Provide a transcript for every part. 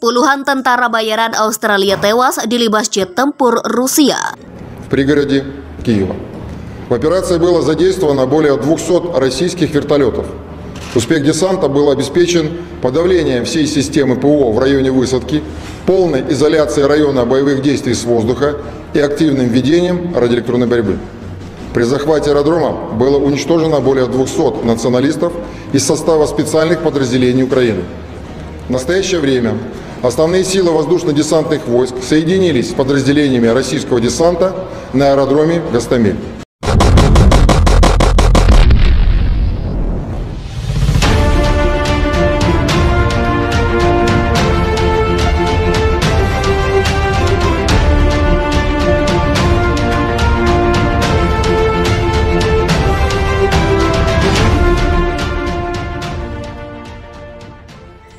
Puluhan tentara bayaran Australia tewas dilibas jet tempur Rusia. В пригороде Киева. В операции было задействовано более 200 российских вертолетов. Успех десанта был обеспечен подавлением всей системы ПВО в районе высадки, полной изоляцией района боевых действий с воздуха и активным ведением радиоэлектронной борьбы. При захвате аэродрома было уничтожено более 200 националистов из состава специальных подразделений Украины. В настоящее время основные силы воздушно-десантных войск соединились с подразделениями российского десанта на аэродроме Гостомель.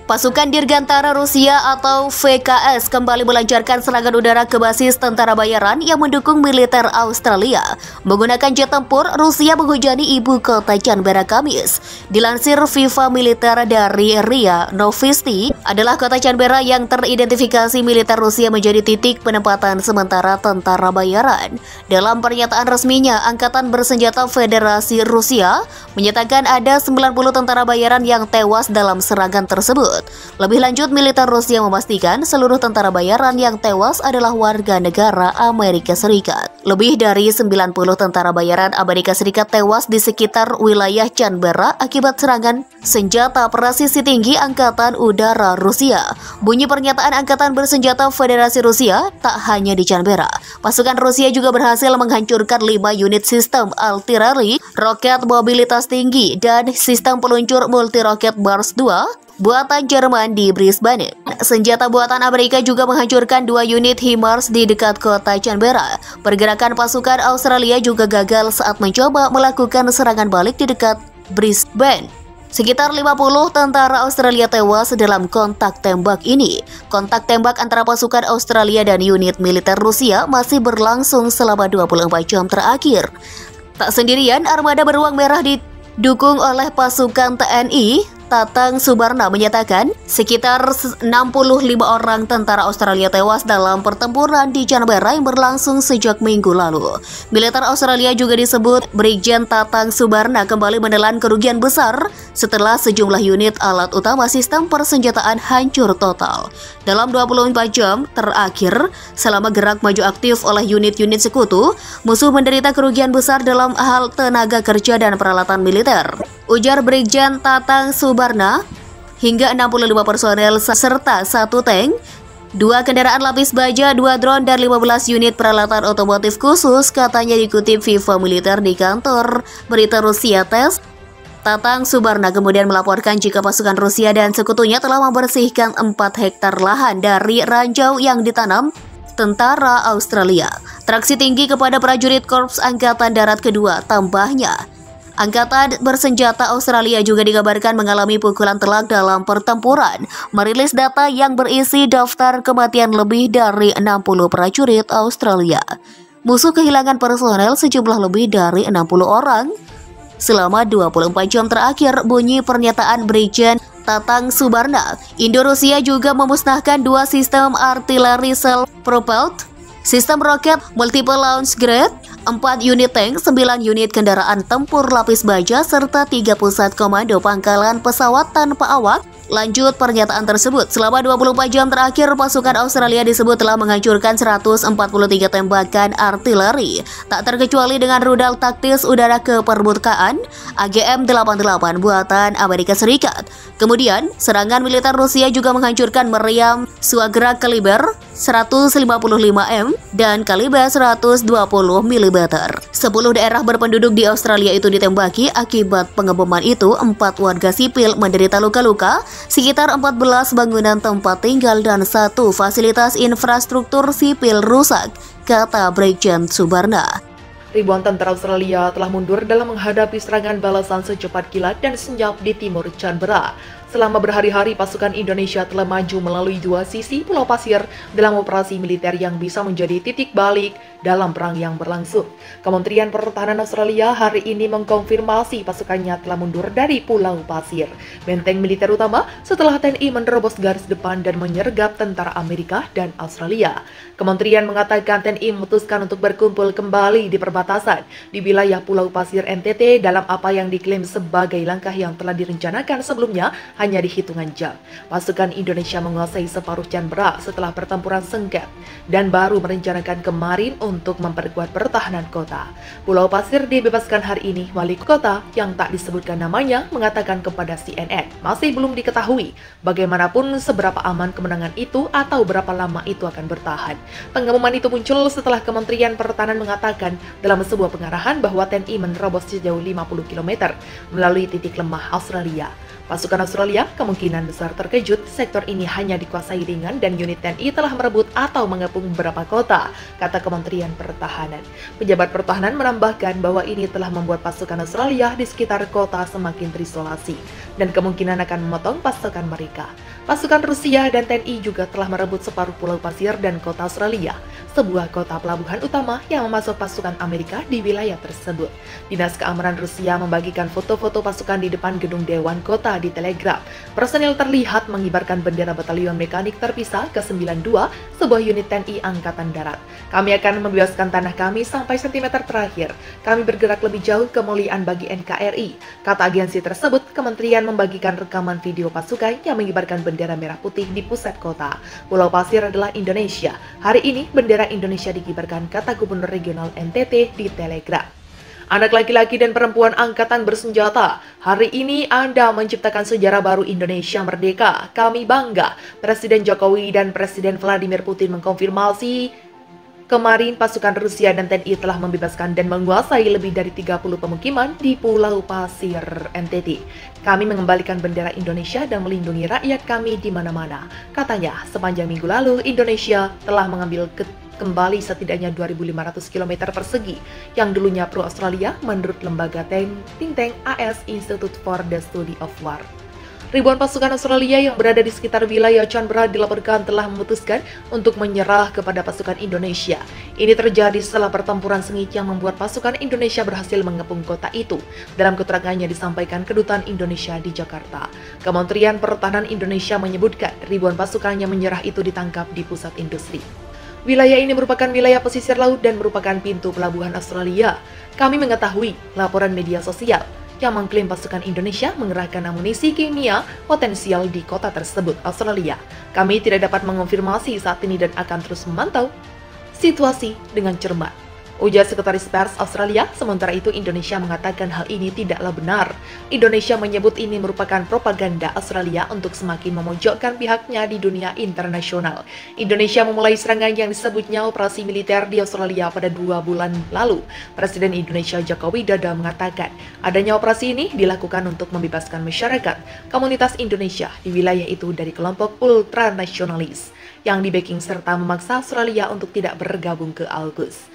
Pasukan Dirgantara Rusia atau VKS kembali melancarkan serangan udara ke basis tentara bayaran yang mendukung militer Australia. Menggunakan jet tempur, Rusia menghujani ibu kota Canberra Kamis. Dilansir FIFA Militer dari RIA Novosti, adalah kota Canberra yang teridentifikasi militer Rusia menjadi titik penempatan sementara tentara bayaran. Dalam pernyataan resminya, Angkatan Bersenjata Federasi Rusia menyatakan ada 90 tentara bayaran yang tewas dalam serangan tersebut. Lebih lanjut, militer Rusia memastikan seluruh tentara bayaran yang tewas adalah warga negara Amerika Serikat. Lebih dari 90 tentara bayaran Amerika Serikat tewas di sekitar wilayah Canberra akibat serangan senjata presisi tinggi Angkatan Udara Rusia. Bunyi pernyataan Angkatan Bersenjata Federasi Rusia tak hanya di Canberra. Pasukan Rusia juga berhasil menghancurkan 5 unit sistem artileri, roket mobilitas tinggi, dan sistem peluncur multi-roket Mars 2 buatan Jerman di Brisbane. Senjata buatan Amerika juga menghancurkan 2 unit HIMARS di dekat kota Canberra. Pergerakan pasukan Australia juga gagal saat mencoba melakukan serangan balik di dekat Brisbane. Sekitar 50 tentara Australia tewas dalam kontak tembak ini. Kontak tembak antara pasukan Australia dan unit militer Rusia masih berlangsung selama 24 jam terakhir. Tak sendirian, armada beruang merah didukung oleh pasukan TNI. Tatang Subarna menyatakan sekitar 65 orang tentara Australia tewas dalam pertempuran di Canberra yang berlangsung sejak minggu lalu. Militer Australia juga disebut Brigjen Tatang Subarna kembali menelan kerugian besar setelah sejumlah unit alat utama sistem persenjataan hancur total. Dalam 24 jam terakhir, selama gerak maju aktif oleh unit-unit sekutu, musuh menderita kerugian besar dalam hal tenaga kerja dan peralatan militer. Ujar Brigjen Tatang Subarna, hingga 65 personel serta 1 tank, 2 kendaraan lapis baja, 2 drone, dan 15 unit peralatan otomotif khusus, katanya dikutip FIFA Militer di kantor berita Rusia TASS. Tatang Subarna kemudian melaporkan jika pasukan Rusia dan sekutunya telah membersihkan 4 hektar lahan dari ranjau yang ditanam tentara Australia. Traksi tinggi kepada prajurit Korps Angkatan Darat Kedua, tambahnya. Angkatan Bersenjata Australia juga dikabarkan mengalami pukulan telak dalam pertempuran, merilis data yang berisi daftar kematian lebih dari 60 prajurit Australia. Musuh kehilangan personel sejumlah lebih dari 60 orang selama 24 jam terakhir, bunyi pernyataan Brigjen Tatang Subarna. Indo-Rusia juga memusnahkan 2 sistem artileri self-propelled, sistem roket multiple launch grade, 4 unit tank, 9 unit kendaraan tempur lapis baja, serta 3 pusat komando pangkalan pesawat tanpa awak. Lanjut pernyataan tersebut, selama 24 jam terakhir, pasukan Australia disebut telah menghancurkan 143 tembakan artileri, tak terkecuali dengan rudal taktis udara ke permukaan AGM-88 buatan Amerika Serikat. Kemudian, serangan militer Rusia juga menghancurkan meriam Swagrak kaliber 155M dan kaliber 120 mm. 10 daerah berpenduduk di Australia itu ditembaki. Akibat pengeboman itu, 4 warga sipil menderita luka-luka, sekitar 14 bangunan tempat tinggal dan 1 fasilitas infrastruktur sipil rusak, kata Brigjen Subarna. Ribuan tentara Australia telah mundur dalam menghadapi serangan balasan secepat kilat dan senyap di timur Canberra. Selama berhari-hari, pasukan Indonesia telah maju melalui dua sisi Pulau Pasir dalam operasi militer yang bisa menjadi titik balik dalam perang yang berlangsung. Kementerian Pertahanan Australia hari ini mengkonfirmasi pasukannya telah mundur dari Pulau Pasir, benteng militer utama, setelah TNI menerobos garis depan dan menyergap tentara Amerika dan Australia. Kementerian mengatakan TNI memutuskan untuk berkumpul kembali di perbatasan di wilayah Pulau Pasir NTT dalam apa yang diklaim sebagai langkah yang telah direncanakan sebelumnya hanya di hitungan jam. Pasukan Indonesia menguasai separuh Canberra setelah pertempuran sengket dan baru merencanakan kemarin untuk memperkuat pertahanan kota. Pulau Pasir dibebaskan hari ini. Wali kota yang tak disebutkan namanya mengatakan kepada CNN, masih belum diketahui bagaimanapun seberapa aman kemenangan itu atau berapa lama itu akan bertahan. Pengumuman itu muncul setelah Kementerian Pertahanan mengatakan dalam sebuah pengarahan bahwa TNI menerobos sejauh 50 km melalui titik lemah Australia. Pasukan Australia kemungkinan besar terkejut sektor ini hanya dikuasai ringan dan unit TNI telah merebut atau mengepung beberapa kota, kata Kementerian Pertahanan. Pejabat pertahanan menambahkan bahwa ini telah membuat pasukan Australia di sekitar kota semakin terisolasi dan kemungkinan akan memotong pasukan mereka. Pasukan Rusia dan TNI juga telah merebut separuh Pulau Pasir dan kota Australia, sebuah kota pelabuhan utama yang memasok pasukan Amerika di wilayah tersebut. Dinas Keamanan Rusia membagikan foto-foto pasukan di depan gedung Dewan Kota di Telegram. Personil terlihat mengibarkan bendera Batalion Mekanik Terpisah ke-92, sebuah unit TNI Angkatan Darat. Kami akan membebaskan tanah kami sampai sentimeter terakhir. Kami bergerak lebih jauh kemuliaan bagi NKRI. Kata agensi tersebut, kementerian membagikan rekaman video pasukan yang mengibarkan bendera merah putih di pusat kota. Pulau Pasir adalah Indonesia. Hari ini bendera Indonesia dikibarkan, kata Gubernur Regional NTT di Telegram. Anak laki-laki dan perempuan angkatan bersenjata, hari ini Anda menciptakan sejarah baru Indonesia merdeka. Kami bangga. Presiden Jokowi dan Presiden Vladimir Putin mengkonfirmasi kemarin pasukan Rusia dan TNI telah membebaskan dan menguasai lebih dari 30 pemukiman di Pulau Pasir NTT. Kami mengembalikan bendera Indonesia dan melindungi rakyat kami di mana-mana. Katanya, sepanjang minggu lalu Indonesia telah mengambil kembali setidaknya 2.500 km persegi yang dulunya pro-Australia menurut lembaga think tank AS Institute for the Study of War. Ribuan pasukan Australia yang berada di sekitar wilayah Canberra dilaporkan telah memutuskan untuk menyerah kepada pasukan Indonesia. Ini terjadi setelah pertempuran sengit yang membuat pasukan Indonesia berhasil mengepung kota itu. Dalam keterangannya disampaikan Kedutaan Indonesia di Jakarta. Kementerian Pertahanan Indonesia menyebutkan ribuan pasukan yang menyerah itu ditangkap di pusat industri. Wilayah ini merupakan wilayah pesisir laut dan merupakan pintu pelabuhan Australia. Kami mengetahui laporan media sosial yang mengklaim pasukan Indonesia mengerahkan amunisi kimia potensial di kota tersebut, Australia. Kami tidak dapat mengonfirmasi saat ini dan akan terus memantau situasi dengan cermat, ujar Sekretaris Pers Australia. Sementara itu Indonesia mengatakan hal ini tidaklah benar. Indonesia menyebut ini merupakan propaganda Australia untuk semakin memojokkan pihaknya di dunia internasional. Indonesia memulai serangan yang disebutnya operasi militer di Australia pada 2 bulan lalu. Presiden Indonesia Joko Widodo mengatakan adanya operasi ini dilakukan untuk membebaskan masyarakat komunitas Indonesia di wilayah itu dari kelompok ultranasionalis yang di-backing serta memaksa Australia untuk tidak bergabung ke AUKUS.